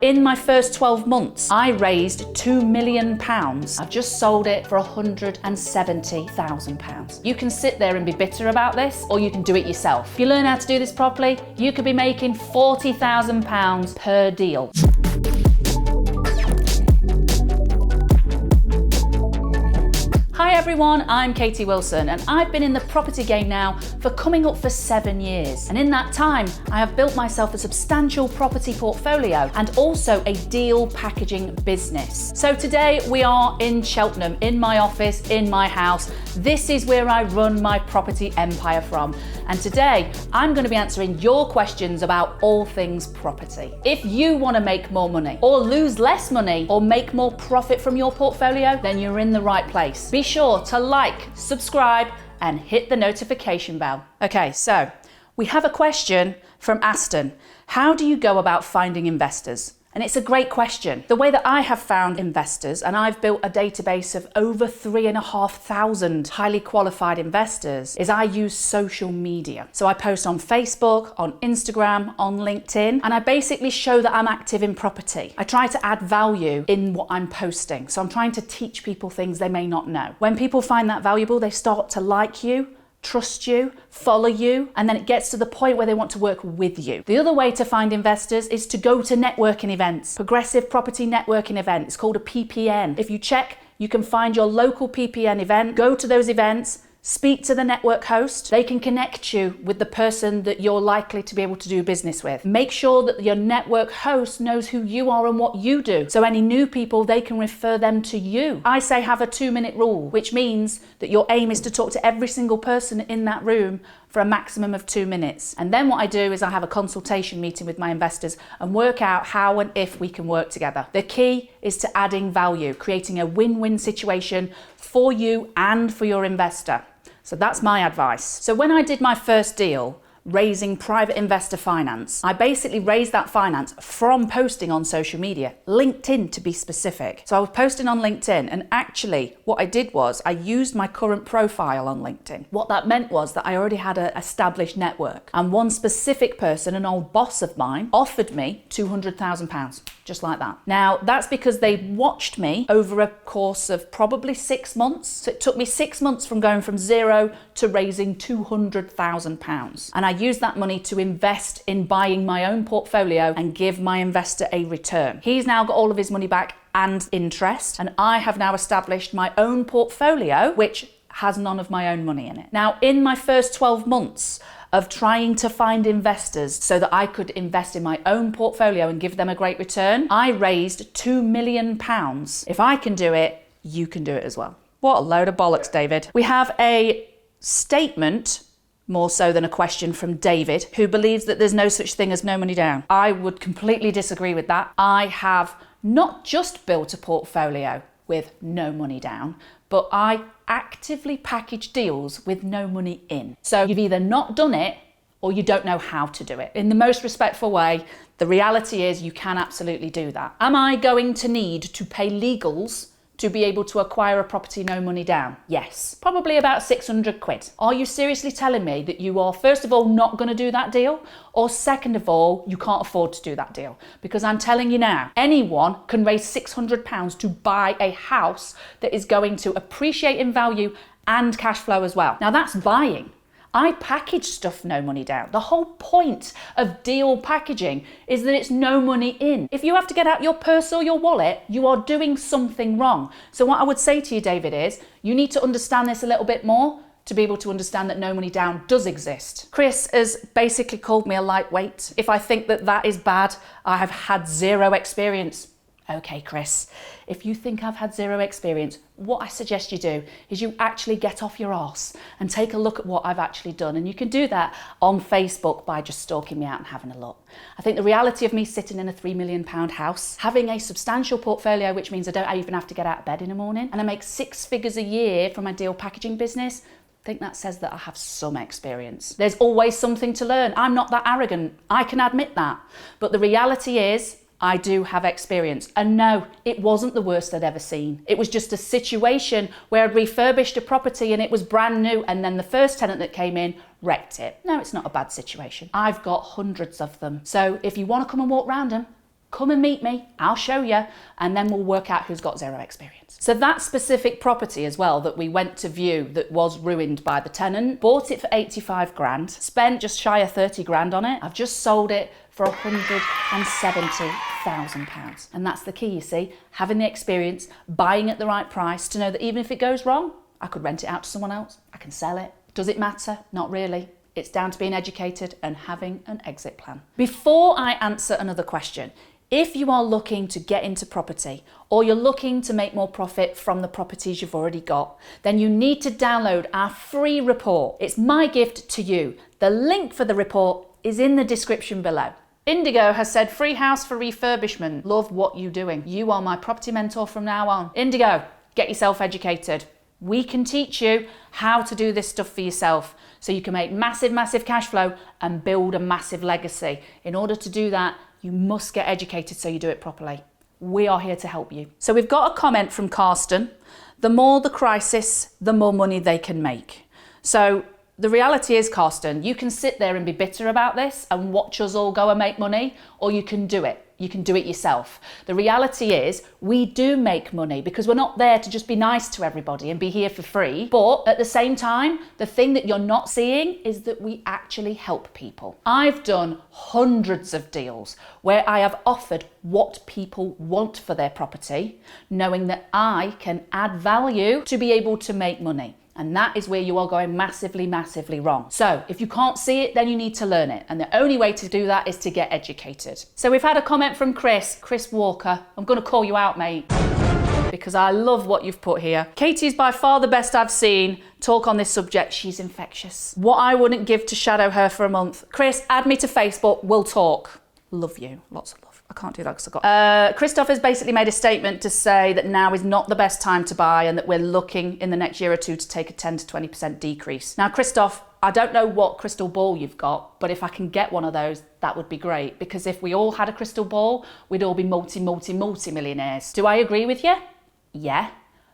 In my first 12 months, I raised £2 million. I've just sold it for £170,000. You can sit there and be bitter about this, or you can do it yourself. If you learn how to do this properly, you could be making £40,000 per deal. Hi everyone, I'm Katie Wilson and I've been in the property game now for coming up for 7 years. And in that time, I have built myself a substantial property portfolio and also a deal packaging business. So today we are in Cheltenham, in my office, in my house. This is where I run my property empire from. And today I'm going to be answering your questions about all things property. If you want to make more money or lose less money or make more profit from your portfolio, then you're in the right place. Be sure to like, subscribe, and hit the notification bell. Okay, so we have a question from Aston. How do you go about finding investors? And it's a great question. The way that I have found investors, and I've built a database of over 3,500 highly qualified investors, is I use social media. So I post on Facebook, on Instagram, on LinkedIn, and I basically show that I'm active in property. I try to add value in what I'm posting. So I'm trying to teach people things they may not know. When people find that valuable, they start to like you, trust you, follow you, and then it gets to the point where they want to work with you. The other way to find investors is to go to networking events, progressive property networking event. It's called a PPN. If you check, you can find your local PPN event, go to those events, speak to the network host. They can connect you with the person that you're likely to be able to do business with. Make sure that your network host knows who you are and what you do. So any new people, they can refer them to you. I say have a 2-minute rule, which means that your aim is to talk to every single person in that room for a maximum of 2 minutes. And then what I do is I have a consultation meeting with my investors and work out how and if we can work together. The key is to adding value, creating a win-win situation for you and for your investor. So that's my advice. So when I did my first deal, raising private investor finance, I basically raised that finance from posting on social media, LinkedIn to be specific. So I was posting on LinkedIn, and actually what I did was I used my current profile on LinkedIn. What that meant was that I already had an established network, and one specific person, an old boss of mine, offered me £200,000, just like that. Now that's because they watched me over a course of probably 6 months. So it took me 6 months from going from zero to raising £200,000. And I used that money to invest in buying my own portfolio and give my investor a return. He's now got all of his money back and interest, and I have now established my own portfolio, which has none of my own money in it. Now, in my first 12 months of trying to find investors so that I could invest in my own portfolio and give them a great return, I raised £2 million. If I can do it, you can do it as well. What a load of bollocks, David. We have a statement, more so than a question, from David, who believes that there's no such thing as no money down. I would completely disagree with that. I have not just built a portfolio with no money down, but I actively package deals with no money in. So you've either not done it or you don't know how to do it. In the most respectful way, the reality is you can absolutely do that. Am I going to need to pay legals to be able to acquire a property no money down? Yes, probably about 600 quid. Are you seriously telling me that you are, first of all, not going to do that deal? Or second of all, you can't afford to do that deal? Because I'm telling you now, anyone can raise £600 to buy a house that is going to appreciate in value and cash flow as well. Now that's buying. I package stuff no money down. The whole point of deal packaging is that it's no money in. If you have to get out your purse or your wallet, you are doing something wrong. So what I would say to you, David, is you need to understand this a little bit more to be able to understand that no money down does exist. Chris has basically called me a lightweight. If I think that that is bad, I have had zero experience. Okay, Chris, if you think I've had zero experience, what I suggest you do is you actually get off your arse and take a look at what I've actually done. And you can do that on Facebook by just stalking me out and having a look. I think the reality of me sitting in a £3 million house, having a substantial portfolio, which means I don't even have to get out of bed in the morning, and I make 6 figures a year from my deal packaging business, I think that says that I have some experience. There's always something to learn. I'm not that arrogant. I can admit that. But the reality is, I do have experience. And no, it wasn't the worst I'd ever seen. It was just a situation where I'd refurbished a property and it was brand new, and then the first tenant that came in wrecked it. No, it's not a bad situation. I've got hundreds of them. So if you want to come and walk around them, Come and meet me, I'll show you, and then we'll work out who's got zero experience. So that specific property as well that we went to view that was ruined by the tenant, bought it for 85 grand, spent just shy of 30 grand on it. I've just sold it for £170,000. And that's the key, you see, having the experience, buying at the right price to know that even if it goes wrong, I could rent it out to someone else, I can sell it. Does it matter? Not really. It's down to being educated and having an exit plan. Before I answer another question, if you are looking to get into property or you're looking to make more profit from the properties you've already got, then you need to download our free report. It's my gift to you. The link for the report is in the description below. Indigo has said, free house for refurbishment. Love what you're doing. You are my property mentor from now on. Indigo, get yourself educated. We can teach you how to do this stuff for yourself so you can make massive, massive cash flow and build a massive legacy. In order to do that, you must get educated so you do it properly. We are here to help you. So we've got a comment from Karsten. The more the crisis, the more money they can make. So the reality is, Karsten, you can sit there and be bitter about this and watch us all go and make money, or you can do it. You can do it yourself. The reality is we do make money because we're not there to just be nice to everybody and be here for free. But at the same time, the thing that you're not seeing is that we actually help people. I've done hundreds of deals where I have offered what people want for their property, knowing that I can add value to be able to make money. And that is where you are going massively, massively wrong. So if you can't see it, then you need to learn it. And the only way to do that is to get educated. So we've had a comment from Chris Walker. I'm going to call you out, mate, because I love what you've put here. Katie's by far the best I've seen talk on this subject. She's infectious. What I wouldn't give to shadow her for a month. Chris, add me to Facebook. We'll talk. Love you. Lots of love. I can't do that because I've got... Kristoff has basically made a statement to say that now is not the best time to buy and that we're looking in the next year or two to take a 10 to 20% decrease. Now, Kristoff, I don't know what crystal ball you've got, but if I can get one of those, that would be great. Because if we all had a crystal ball, we'd all be multi-millionaires. Do I agree with you? Yeah.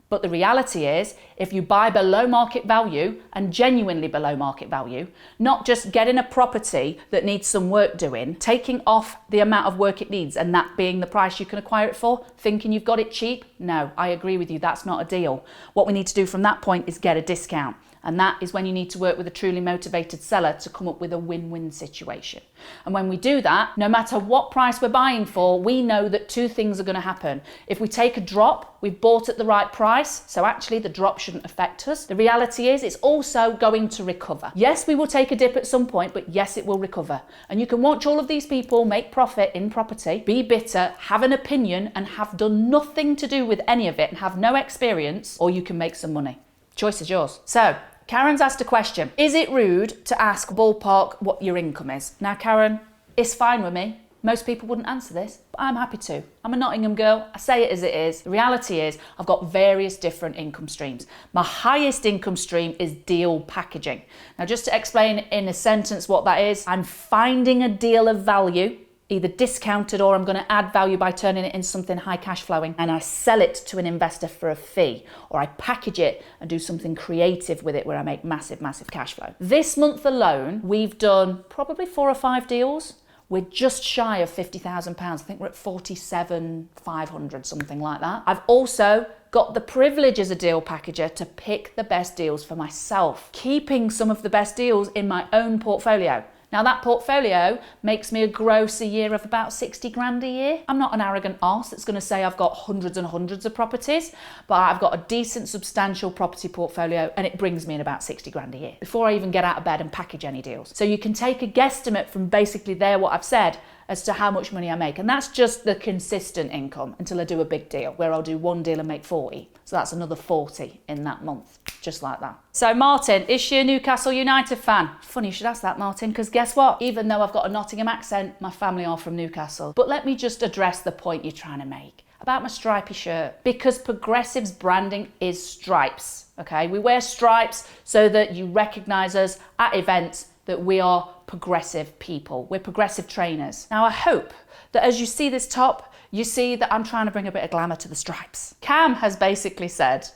But the reality is, if you buy below market value and genuinely below market value, not just getting a property that needs some work doing, taking off the amount of work it needs and that being the price you can acquire it for, thinking you've got it cheap, no, I agree with you, that's not a deal. What we need to do from that point is get a discount. And that is when you need to work with a truly motivated seller to come up with a win-win situation. And when we do that, no matter what price we're buying for, we know that two things are going to happen. If we take a drop, we've bought at the right price, so actually the drop shouldn't affect us. The reality is it's also going to recover. Yes, we will take a dip at some point, but yes, it will recover. And you can watch all of these people make profit in property, be bitter, have an opinion, and have done nothing to do with any of it and have no experience, or you can make some money. Choice is yours. So, Karen's asked a question. Is it rude to ask ballpark what your income is? Now, Karen, it's fine with me. Most people wouldn't answer this, but I'm happy to. I'm a Nottingham girl. I say it as it is. The reality is I've got various different income streams. My highest income stream is deal packaging. Now, just to explain in a sentence what that is, I'm finding a deal of value, either discounted or I'm going to add value by turning it into something high cash flowing, and I sell it to an investor for a fee, or I package it and do something creative with it where I make massive, massive cash flow. This month alone, we've done probably 4 or 5 deals. We're just shy of £50,000. I think we're at 47,500, something like that. I've also got the privilege as a deal packager to pick the best deals for myself, keeping some of the best deals in my own portfolio. Now that portfolio makes me a gross a year of about 60 grand a year. I'm not an arrogant arse that's going to say I've got hundreds and hundreds of properties, but I've got a decent, substantial property portfolio and it brings me in about 60 grand a year before I even get out of bed and package any deals. So you can take a guesstimate from basically there what I've said as to how much money I make. And that's just the consistent income until I do a big deal where I'll do one deal and make 40. So that's another 40 in that month, just like that. So Martin, is she a Newcastle United fan? Funny you should ask that, Martin, because guess what? Even though I've got a Nottingham accent, my family are from Newcastle. But let me just address the point you're trying to make about my stripy shirt, because Progressive's branding is stripes, okay? We wear stripes so that you recognise us at events that we are progressive people. We're progressive trainers. Now, I hope that as you see this top, you see that I'm trying to bring a bit of glamour to the stripes. Cam has basically said,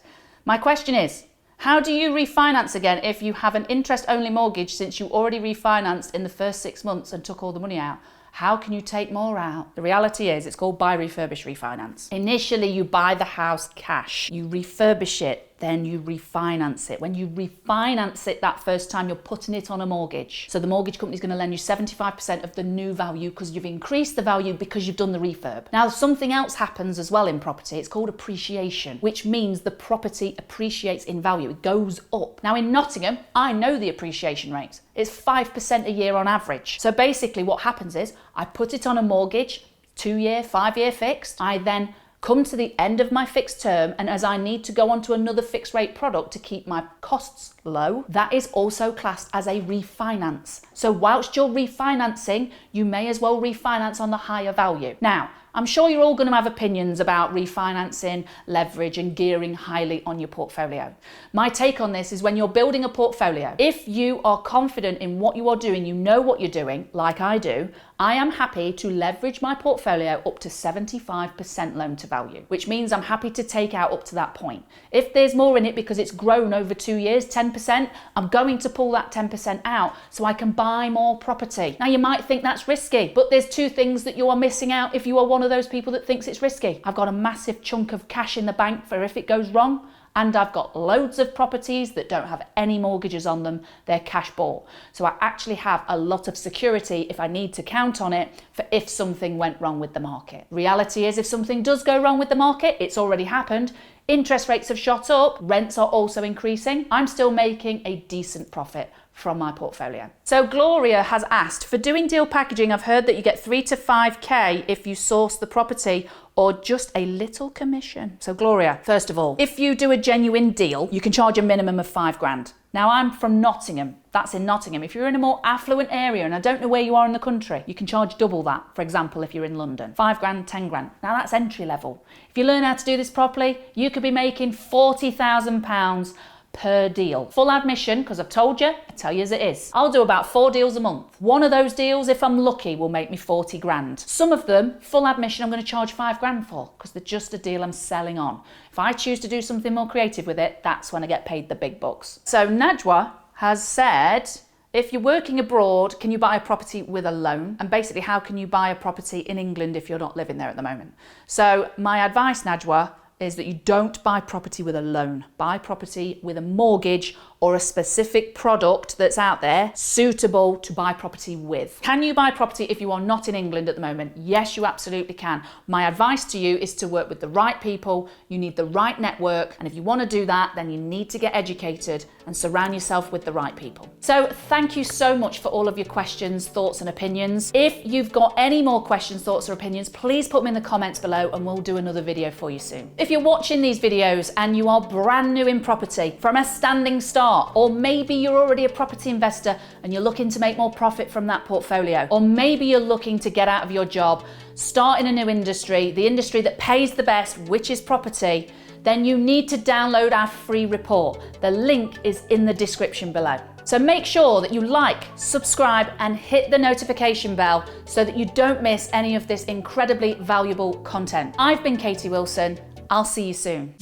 my question is, how do you refinance again if you have an interest-only mortgage since you already refinanced in the first 6 months and took all the money out? How can you take more out? The reality is it's called buy, refurbish, refinance. Initially, you buy the house cash, you refurbish it, then you refinance it. When you refinance it that first time, you're putting it on a mortgage. So the mortgage company is going to lend you 75% of the new value because you've increased the value because you've done the refurb. Now, something else happens as well in property. It's called appreciation, which means the property appreciates in value. It goes up. Now, in Nottingham, I know the appreciation rate. It's 5% a year on average. So basically what happens is I put it on a mortgage, 2-year, 5-year fixed. I then come to the end of my fixed term, and as I need to go on to another fixed rate product to keep my costs low, that is also classed as a refinance. So whilst you're refinancing, you may as well refinance on the higher value. Now, I'm sure you're all going to have opinions about refinancing, leverage, and gearing highly on your portfolio. My take on this is when you're building a portfolio, if you are confident in what you are doing, you know what you're doing, like I do, I am happy to leverage my portfolio up to 75% loan to value, which means I'm happy to take out up to that point. If there's more in it because it's grown over 2 years, 10%, I'm going to pull that 10% out so I can buy more property. Now, you might think that's risky, but there's 2 things that you are missing out if you are one of those people that thinks it's risky. I've got a massive chunk of cash in the bank for if it goes wrong, and I've got loads of properties that don't have any mortgages on them. They're cash bought. So I actually have a lot of security if I need to count on it for if something went wrong with the market. Reality is if something does go wrong with the market, it's already happened. Interest rates have shot up, rents are also increasing. I'm still making a decent profit from my portfolio. So Gloria has asked, for doing deal packaging, I've heard that you get 3 to 5k if you source the property or just a little commission. So Gloria, first of all, if you do a genuine deal, you can charge a minimum of 5 grand. Now, I'm from Nottingham. That's in Nottingham. If you're in a more affluent area, and I don't know where you are in the country, you can charge double that. For example, if you're in London, 5 grand, 10 grand. Now that's entry level. If you learn how to do this properly, you could be making £40,000 per deal. Full admission, because I've told you, I tell you as it is. I'll do about 4 deals a month. One of those deals, if I'm lucky, will make me 40 grand. Some of them, full admission, I'm going to charge 5 grand for, because they're just a deal I'm selling on. If I choose to do something more creative with it, that's when I get paid the big bucks. So Najwa has said, if you're working abroad, can you buy a property with a loan? And basically, how can you buy a property in England if you're not living there at the moment? So my advice, Najwa, is that you don't buy property with a loan. Buy property with a mortgage or a specific product that's out there suitable to buy property with. Can you buy property if you are not in England at the moment? Yes, you absolutely can. My advice to you is to work with the right people. You need the right network. And if you want to do that, then you need to get educated and surround yourself with the right people. So thank you so much for all of your questions, thoughts and opinions. If you've got any more questions, thoughts or opinions, please put them in the comments below and we'll do another video for you soon. If you're watching these videos and you are brand new in property from a standing start, or maybe you're already a property investor and you're looking to make more profit from that portfolio, or maybe you're looking to get out of your job, start in a new industry, the industry that pays the best, which is property, then you need to download our free report. The link is in the description below. So make sure that you like, subscribe and hit the notification bell so that you don't miss any of this incredibly valuable content. I've been Katie Wilson. I'll see you soon.